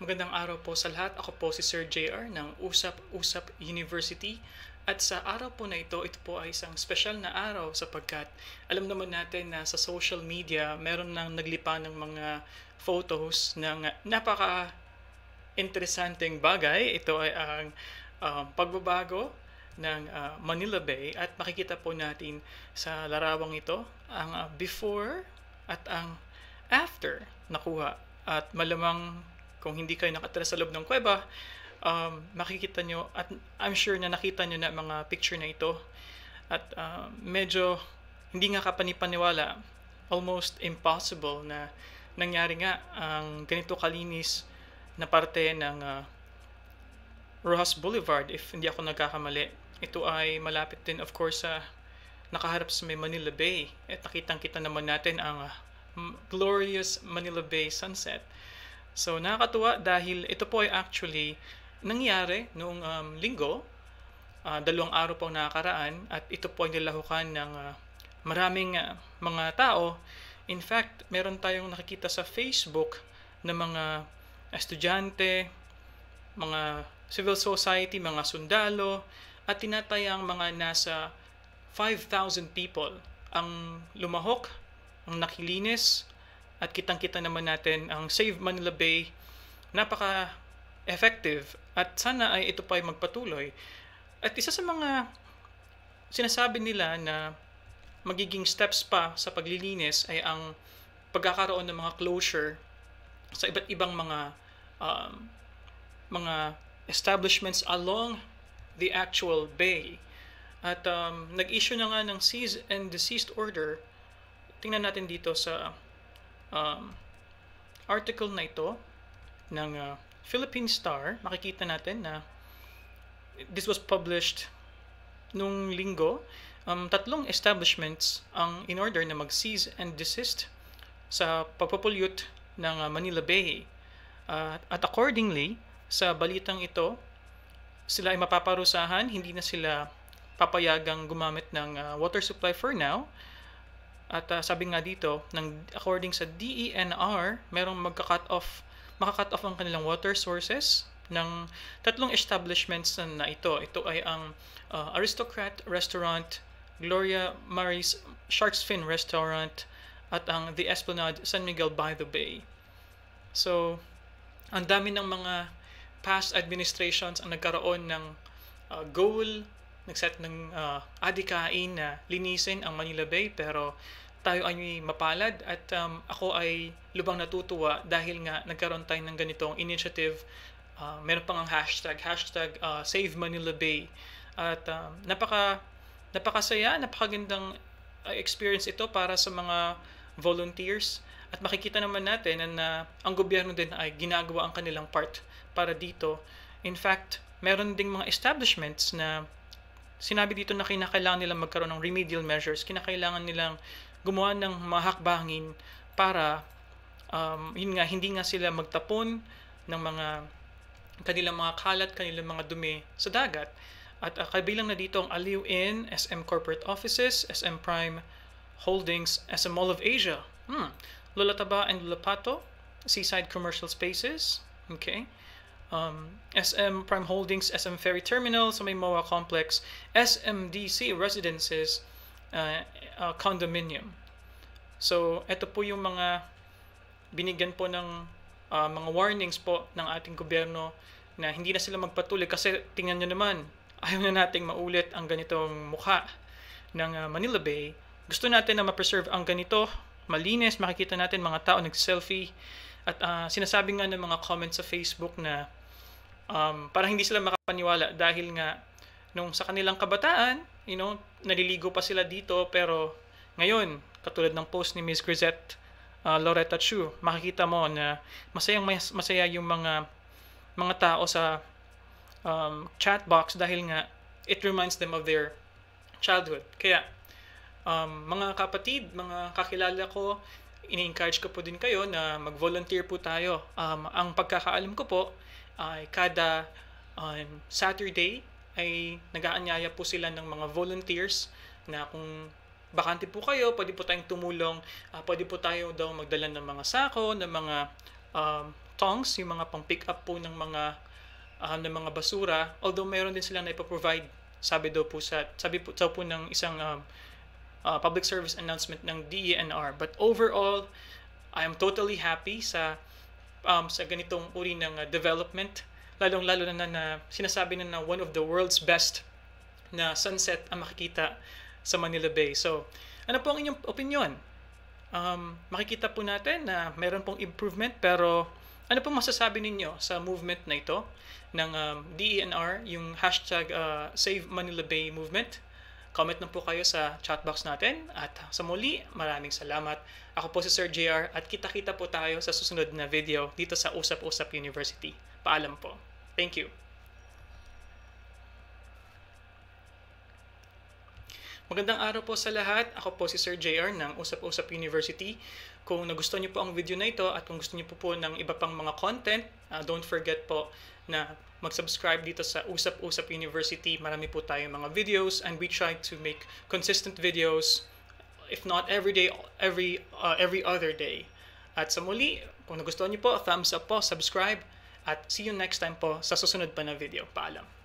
Magandang araw po sa lahat. Ako po si Sir JR ng Usap University. At sa araw po na ito po ay isang special na araw sapagkat alam naman natin na sa social media meron nang naglipa ng mga photos ng napaka-interesanteng bagay. Ito ay ang pagbabago ng Manila Bay at makikita po natin sa larawang ito ang before at ang after nakuha. At malamang kung hindi kayo nakatira sa loob ng kuweba, makikita nyo at I'm sure na nakita nyo na mga picture na ito at medyo hindi nga kapanipaniwala, almost impossible na nangyari nga ang ganito kalinis na parte ng Rojas Boulevard if hindi ako nagkakamali. Ito ay malapit din of course sa nakaharap sa may Manila Bay at nakitang-kita naman natin ang glorious Manila Bay sunset. So nakakatuwa dahil ito po ay actually nangyari noong linggo, 2 araw po nakakaraan at ito po ay nilahukan ng maraming mga tao. In fact, meron tayong nakikita sa Facebook na mga estudyante, mga civil society, mga sundalo at tinatayang mga nasa 5,000 people ang lumahok, ang nakilinis. At kitang-kita naman natin ang Save Manila Bay, napaka-effective at sana ay ito pa ay magpatuloy. At isa sa mga sinasabi nila na magiging steps pa sa paglilinis ay ang pagkakaroon ng mga closure sa iba't ibang mga establishments along the actual bay. At nag-issue na nga ng cease and desist order. Tingnan natin dito sa article na ito ng Philippine Star. Makikita natin na this was published nung linggo. 3 establishments ang in order na mag-cease and desist sa pagpopollute ng Manila Bay. At accordingly, sa balitang ito, sila ay mapaparusahan, hindi na sila papayagang gumamit ng water supply for now. At sabi nga dito, according sa DENR, merong maka-cut off ang kanilang water sources ng 3 establishments na ito. Ito ay ang Aristocrat Restaurant, Gloria Marie's Shark's Fin Restaurant, at ang The Esplanade San Miguel by the Bay. So, ang dami ng mga past administrations ang nagkaroon ng goal, nagset ng adikain na linisin ang Manila Bay, pero tayo ay mapalad at ako ay lubang natutuwa dahil nga nagkaroon tayo ng ganitong initiative. Meron pang ang hashtag Save Manila Bay at napakasaya, napakagandang experience ito para sa mga volunteers at makikita naman natin na ang gobyerno din ay ginagawa ang kanilang part para dito. In fact, meron ding mga establishments na sinabi dito na kinakailangan nilang magkaroon ng remedial measures, kinakailangan nilang gumawa ng mga hakbangin para yun nga, hindi nga sila magtapon ng mga kanilang mga kalat, kanilang mga dumi sa dagat. At kabilang na dito ang Aliw Inn, SM Corporate Offices, SM Prime Holdings, SM Mall of Asia, Lola Taba and Lola Pato, Seaside Commercial Spaces, okay, SM Prime Holdings, SM Ferry Terminal sa may MOA Complex, SMDC Residences, condominium. So, ito po yung mga binigyan po ng mga warnings po ng ating gobyerno na hindi na sila magpatuloy kasi tingnan nyo naman, ayaw na nating maulit ang ganitong mukha ng Manila Bay. Gusto natin na ma-preserve ang ganito, malinis, makikita natin mga tao nag-selfie at sinasabi nga ng mga comments sa Facebook na parang hindi sila makapaniwala dahil nga nung sa kanilang kabataan, naliligo pa sila dito pero ngayon, katulad ng post ni Ms. Grisette Loretta Chu, makikita mo na masaya yung mga tao sa chat box dahil nga it reminds them of their childhood. Kaya mga kapatid, mga kakilala ko, ini-encourage ko po din kayo na mag-volunteer po tayo. Ang pagkakaalam ko po ay kada Saturday ay nag-aanyaya po sila ng mga volunteers na kung bakante po kayo, pwede po tayong tumulong, pwede po tayo daw magdala ng mga sako, ng mga tongs, yung mga pang pick up po ng mga basura, although meron din silang na-provide, sabi daw po ng isang public service announcement ng DENR. But overall, I am totally happy sa ganitong uri ng development, lalong-lalo na sinasabi na one of the world's best na sunset ang makikita sa Manila Bay. So, ano po ang inyong opinion? Makikita po natin na meron pong improvement, pero ano pong masasabi ninyo sa movement na ito ng DENR, yung hashtag Save Manila Bay movement? Comment na po kayo sa chat box natin. At sa muli, maraming salamat. Ako po si Sir JR at kita-kita po tayo sa susunod na video dito sa Usap-Usap University. Paalam po. Thank you. Magandang araw po sa lahat. Ako po si Sir JR ng Usap-Usap University. Kung nagustuhan niyo po ang video na ito at kung gusto niyo po ng iba pang mga content, don't forget po na mag-subscribe dito sa Usap-Usap University. Marami po tayong mga videos and we try to make consistent videos, if not every day, every other day. At sa muli, kung nagustuhan niyo po, thumbs up po, subscribe, at see you next time po sa susunod pa na video. Paalam.